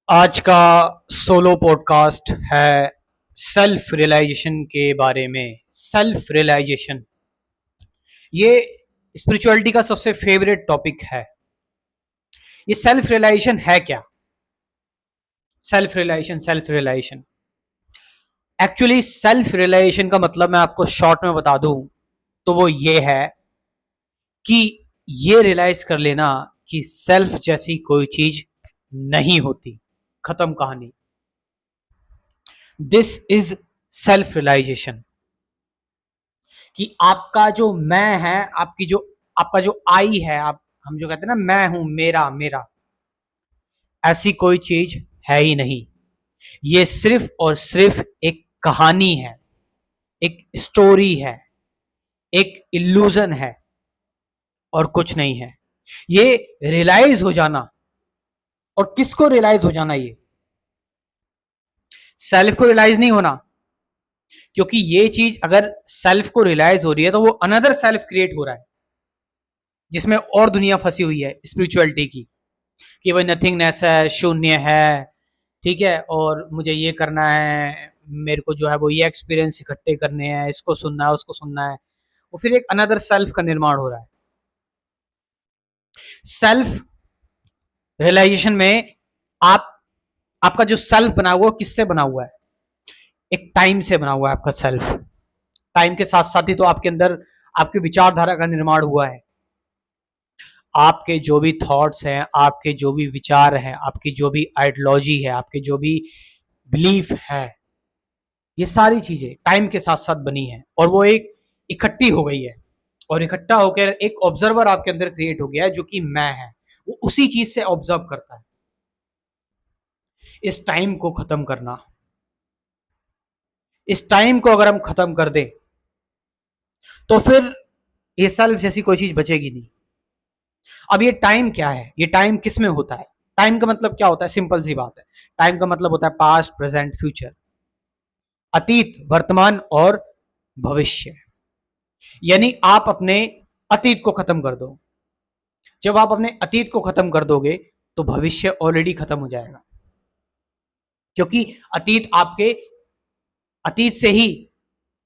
आज का solo podcast है सेल्फ रियलाइजेशन के बारे में। सेल्फ रियलाइजेशन ये स्पिरिचुअलिटी का सबसे फेवरेट टॉपिक है। ये सेल्फ रियलाइजेशन है क्या? Self realization actually self realization का मतलब मैं आपको शॉर्ट में बता दूं तो वो ये है कि ये रियलाइज कर लेना कि सेल्फ जैसी कोई चीज नहीं होती। खत्म कहानी। दिस इज सेल्फ रियलाइजेशन कि आपका जो मैं है, आपका जो आई है, आप हम जो कहते हैं ना, मैं हूं, मेरा मेरा, ऐसी कोई चीज है ही नहीं। ये सिर्फ और सिर्फ एक कहानी है, एक स्टोरी है, एक इल्यूजन है और कुछ नहीं है। ये रियलाइज हो जाना, और किसको रियलाइज हो जाना? ये सेल्फ को रियलाइज नहीं होना, क्योंकि ये चीज अगर सेल्फ को रियलाइज हो रही है तो वो अनदर सेल्फ क्रिएट हो रहा है जिसमें और दुनिया फंसी हुई है स्पिरिचुअलिटी की, कि वह नथिंगनेस है, शून्य है, ठीक है, और मुझे ये करना है, मेरे को जो है वो ये एक्सपीरियंस इकट्ठे करने हैं, इसको सुनना है, उसको सुनना है। वो फिर एक अनदर सेल्फ का निर्माण हो रहा है। सेल्फ रियलाइजेशन में आप आपका जो सेल्फ बना हुआ है किससे बना हुआ है? एक टाइम से बना हुआ है आपका सेल्फ। टाइम के साथ साथ ही तो आपके अंदर आपकी विचारधारा का निर्माण हुआ है। आपके जो भी थॉट्स हैं, आपके जो भी विचार हैं, आपकी जो भी आइडियोलॉजी है, आपके जो भी बिलीफ है, ये सारी चीजें टाइम के साथ साथ बनी है और वो एक इकट्ठी हो गई है, और इकट्ठा होकर एक ऑब्जर्वर आपके अंदर क्रिएट हो गया है जो कि मैं है। वो उसी चीज से ऑब्जर्व करता है। इस टाइम को खत्म करना, इस टाइम को अगर हम खत्म कर दें तो फिर ये सेल्फ जैसी कोई चीज बचेगी नहीं। अब ये टाइम क्या है? ये टाइम किस में होता है? टाइम का मतलब क्या होता है? सिंपल सी बात है। टाइम का मतलब होता है पास्ट, प्रेजेंट, फ्यूचर, अतीत, वर्तमान और भविष्य। यानी आप अपने अतीत को खत्म कर दो। जब आप अपने अतीत को खत्म कर दोगे तो भविष्य ऑलरेडी खत्म हो जाएगा, क्योंकि अतीत आपके अतीत से ही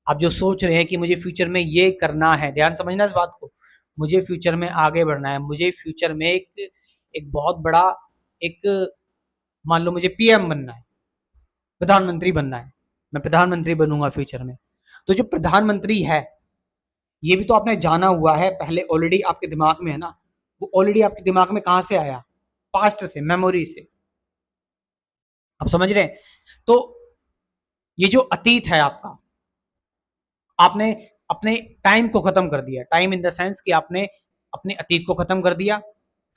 आप जो सोच रहे हैं कि मुझे फ्यूचर में ये करना है, ध्यान समझना इस बात को, मुझे फ्यूचर में आगे बढ़ना है, मुझे फ्यूचर में एक एक बहुत बड़ा एक, मान लो मुझे पीएम बनना है, प्रधानमंत्री बनना है, मैं प्रधानमंत्री बनूंगा फ्यूचर में। तो जो प्रधानमंत्री है, ये भी तो आपने जाना हुआ है पहले, ऑलरेडी आपके दिमाग में है ना। वो ऑलरेडी आपके दिमाग में कहां से आया? पास्ट से, मेमोरी से। आप समझ रहे हैं? तो ये जो अतीत है आपका, आपने अपने टाइम को खत्म कर दिया। टाइम इन द सेंस कि आपने अपने अतीत को खत्म कर दिया,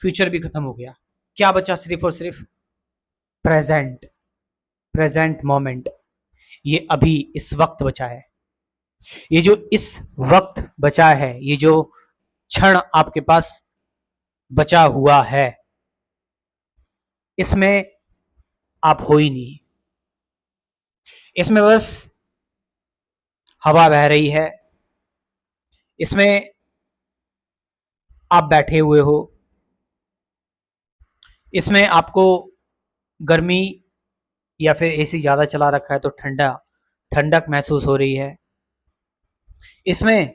फ्यूचर भी खत्म हो गया। क्या बचा? सिर्फ और सिर्फ प्रेजेंट, प्रेजेंट मोमेंट। ये अभी इस वक्त बचा है। ये जो इस वक्त बचा है, ये जो क्षण आपके पास बचा हुआ है, इसमें आप हो ही नहीं। इसमें बस हवा बह रही है, इसमें आप बैठे हुए हो, इसमें आपको गर्मी या फिर एसी ज्यादा चला रखा है तो ठंडक महसूस हो रही है। इसमें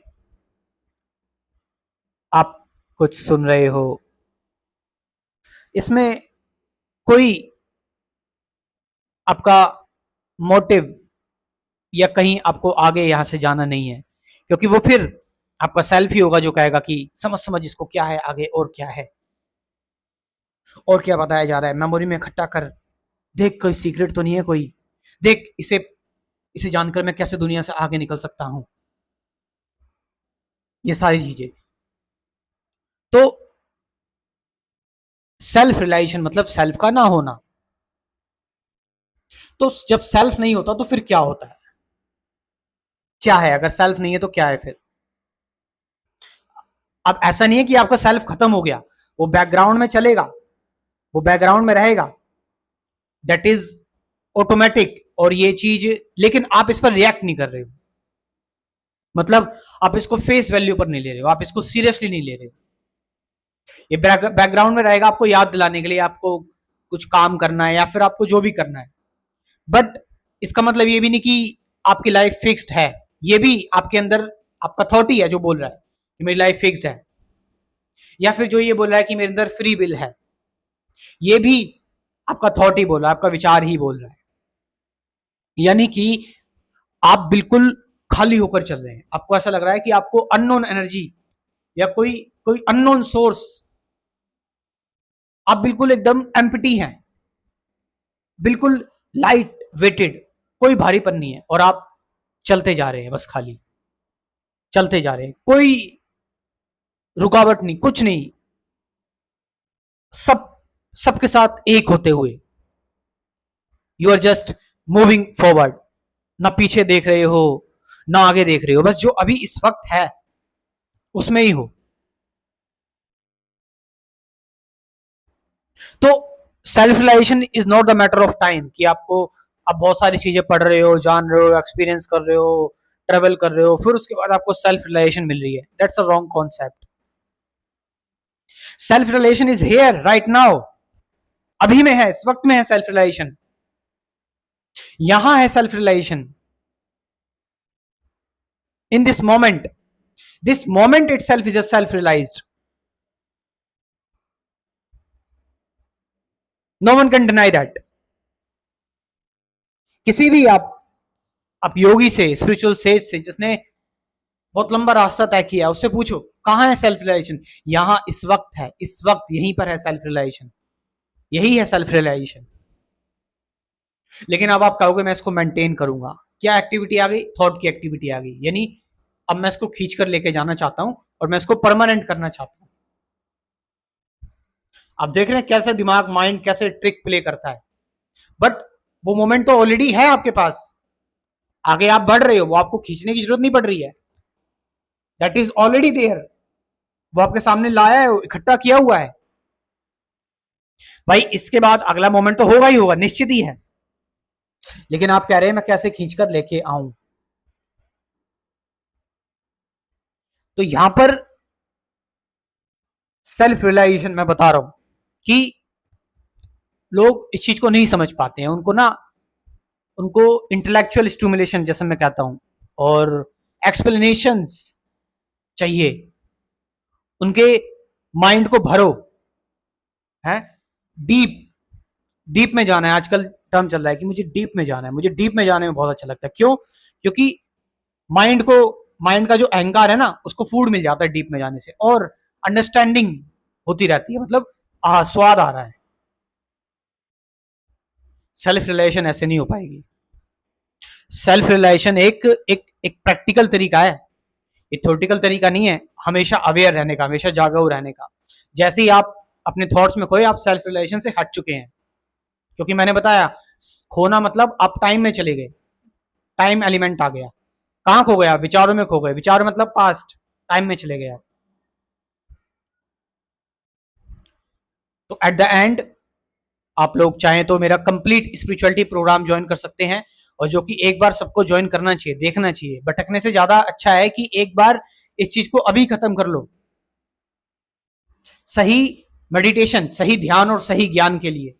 आप कुछ सुन रहे हो, इसमें कोई आपका मोटिव या कहीं आपको आगे यहां से जाना नहीं है, क्योंकि वो फिर आपका सेल्फ ही होगा जो कहेगा कि समझ समझ इसको, क्या है आगे, और क्या है, और क्या बताया जा रहा है, मेमोरी में इकट्ठा कर, देख कोई सीक्रेट तो नहीं है कोई, देख इसे इसे जानकर मैं कैसे दुनिया से आगे निकल सकता हूं। ये सारी चीजें। तो सेल्फ रियलाइजेशन मतलब सेल्फ का ना होना। तो जब सेल्फ नहीं होता तो फिर क्या होता है? क्या है? अगर सेल्फ नहीं है तो क्या है फिर? अब ऐसा नहीं है कि आपका सेल्फ खत्म हो गया, वो बैकग्राउंड में चलेगा, वो बैकग्राउंड में रहेगा, दैट इज ऑटोमेटिक। और ये चीज, लेकिन आप इस पर रिएक्ट नहीं कर रहे हो, मतलब आप इसको फेस वैल्यू पर नहीं ले रहे हो, आप इसको सीरियसली नहीं ले रहे हो। ये बैकग्राउंड में रहेगा आपको याद दिलाने के लिए, आपको कुछ काम करना है या फिर आपको जो भी करना है, बट इसका मतलब ये भी नहीं कि आपकी लाइफ फिक्स्ड है। ये भी आपके अंदर आपका थॉट ही है जो बोल रहा है कि मेरी लाइफ फिक्स्ड है, या फिर जो ये बोल रहा है कि मेरे अंदर फ्री विल है, ये भी आपका थॉट ही बोल रहा है, आपका विचार ही बोल रहा है। यानी कि आप बिल्कुल खाली होकर चल रहे हैं। आपको ऐसा लग रहा है कि आपको अननोन एनर्जी या कोई कोई अननोन सोर्स, आप बिल्कुल एकदम एम्प्टी हैं, बिल्कुल लाइट वेटेड, कोई भारीपन नहीं है, और आप चलते जा रहे हैं, बस खाली चलते जा रहे हैं, कोई रुकावट नहीं, कुछ नहीं, सब सबके साथ एक होते हुए you are just moving forward. ना पीछे देख रहे हो ना आगे देख रहे हो, बस जो अभी इस वक्त है उसमें ही हो। तो self realization is not the matter of time कि आपको आप बहुत सारी चीजें पढ़ रहे हो, जान रहे हो, एक्सपीरियंस कर रहे हो, ट्रेवल कर रहे हो, फिर उसके बाद आपको सेल्फ रियलाइजेशन मिल रही है। That's a wrong concept. Self realization is here right now, अभी में है, इस वक्त में है सेल्फ रियलाइजेशन, यहां है self realization, in this moment it self is a self realized. No one can deny that. किसी भी आप योगी से, स्पिरिचुअल सेज से, जिसने बहुत लंबा रास्ता तय किया, उससे पूछो कहां है सेल्फ रियलाइजेशन। यहां इस वक्त है, इस वक्त यहीं पर है सेल्फ रियलाइजेशन, यही है सेल्फ रियलाइजेशन। लेकिन अब आप कहोगे मैं इसको मेंटेन करूंगा, क्या एक्टिविटी आ गई? थॉट की एक्टिविटी आ गई। यानी अब मैं इसको खींच कर लेके जाना चाहता हूं और मैं इसको परमानेंट करना चाहता हूं। आप देख रहे हैं कैसे दिमाग, माइंड कैसे ट्रिक प्ले करता है, बट वो मोमेंट तो ऑलरेडी है आपके पास, आगे आप बढ़ रहे हो, वो आपको खींचने की जरूरत नहीं पड़ रही है, दैट इज ऑलरेडी देयर, वो आपके सामने लाया है, इकट्ठा किया हुआ है। भाई इसके बाद अगला मोमेंट तो होगा ही होगा, निश्चित ही है, लेकिन आप कह रहे हैं मैं कैसे खींचकर लेके आऊं। तो यहां पर सेल्फ रियलाइजेशन मैं बता रहा हूं कि लोग इस चीज को नहीं समझ पाते हैं, उनको इंटेलेक्चुअल स्टिमुलेशन जैसे मैं कहता हूं और एक्सप्लेनेशंस चाहिए, उनके माइंड को भरो है, डीप डीप में जाना है। आजकल टर्म चल रहा है कि मुझे डीप में जाना है, मुझे डीप में जाने में बहुत अच्छा लगता है। क्यों? क्योंकि माइंड को, माइंड का जो अहंकार है ना, उसको फूड मिल जाता है डीप में जाने से, और अंडरस्टैंडिंग होती रहती है, मतलब स्वाद आ रहा है। सेल्फ रियलाइजेशन ऐसे नहीं हो पाएगी। सेल्फ रियलाइजेशन एक एक एक प्रैक्टिकल तरीका है, ये थ्योरेटिकल तरीका नहीं है। हमेशा अवेयर रहने का, हमेशा जागरूक रहने का। जैसे ही आप अपने थॉट्स में खोए, आप सेल्फ रियलाइजेशन से हट चुके हैं, क्योंकि मैंने बताया खोना मतलब आप टाइम में चले गए, टाइम एलिमेंट आ गया। कहां खो गया? विचारों में खो गए। विचार मतलब पास्ट, टाइम में चले गए। तो एट द एंड आप लोग चाहें तो मेरा कंप्लीट स्पिरिचुअलिटी प्रोग्राम ज्वाइन कर सकते हैं, और जो कि एक बार सबको ज्वाइन करना चाहिए, देखना चाहिए। भटकने से ज्यादा अच्छा है कि एक बार इस चीज को अभी खत्म कर लो। सही मेडिटेशन, सही ध्यान और सही ज्ञान के लिए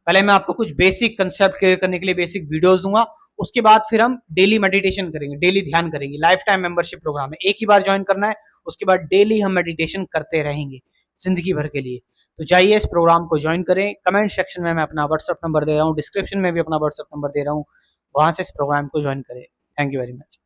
पहले मैं आपको कुछ बेसिक कंसेप्ट क्लियर करने के लिए बेसिक वीडियोस दूंगा, उसके बाद फिर हम डेली मेडिटेशन करेंगे, डेली ध्यान करेंगे। लाइफ टाइम मेंबरशिप प्रोग्राम है, एक ही बार ज्वाइन करना है, उसके बाद डेली हम मेडिटेशन करते रहेंगे जिंदगी भर के लिए। तो जाइए इस प्रोग्राम को ज्वाइन करें। कमेंट सेक्शन में मैं अपना व्हाट्सएप नंबर दे रहा हूँ, डिस्क्रिप्शन में भी अपना व्हाट्सएप नंबर दे रहा हूँ, वहां से इस प्रोग्राम को ज्वाइन करें। Thank you very much.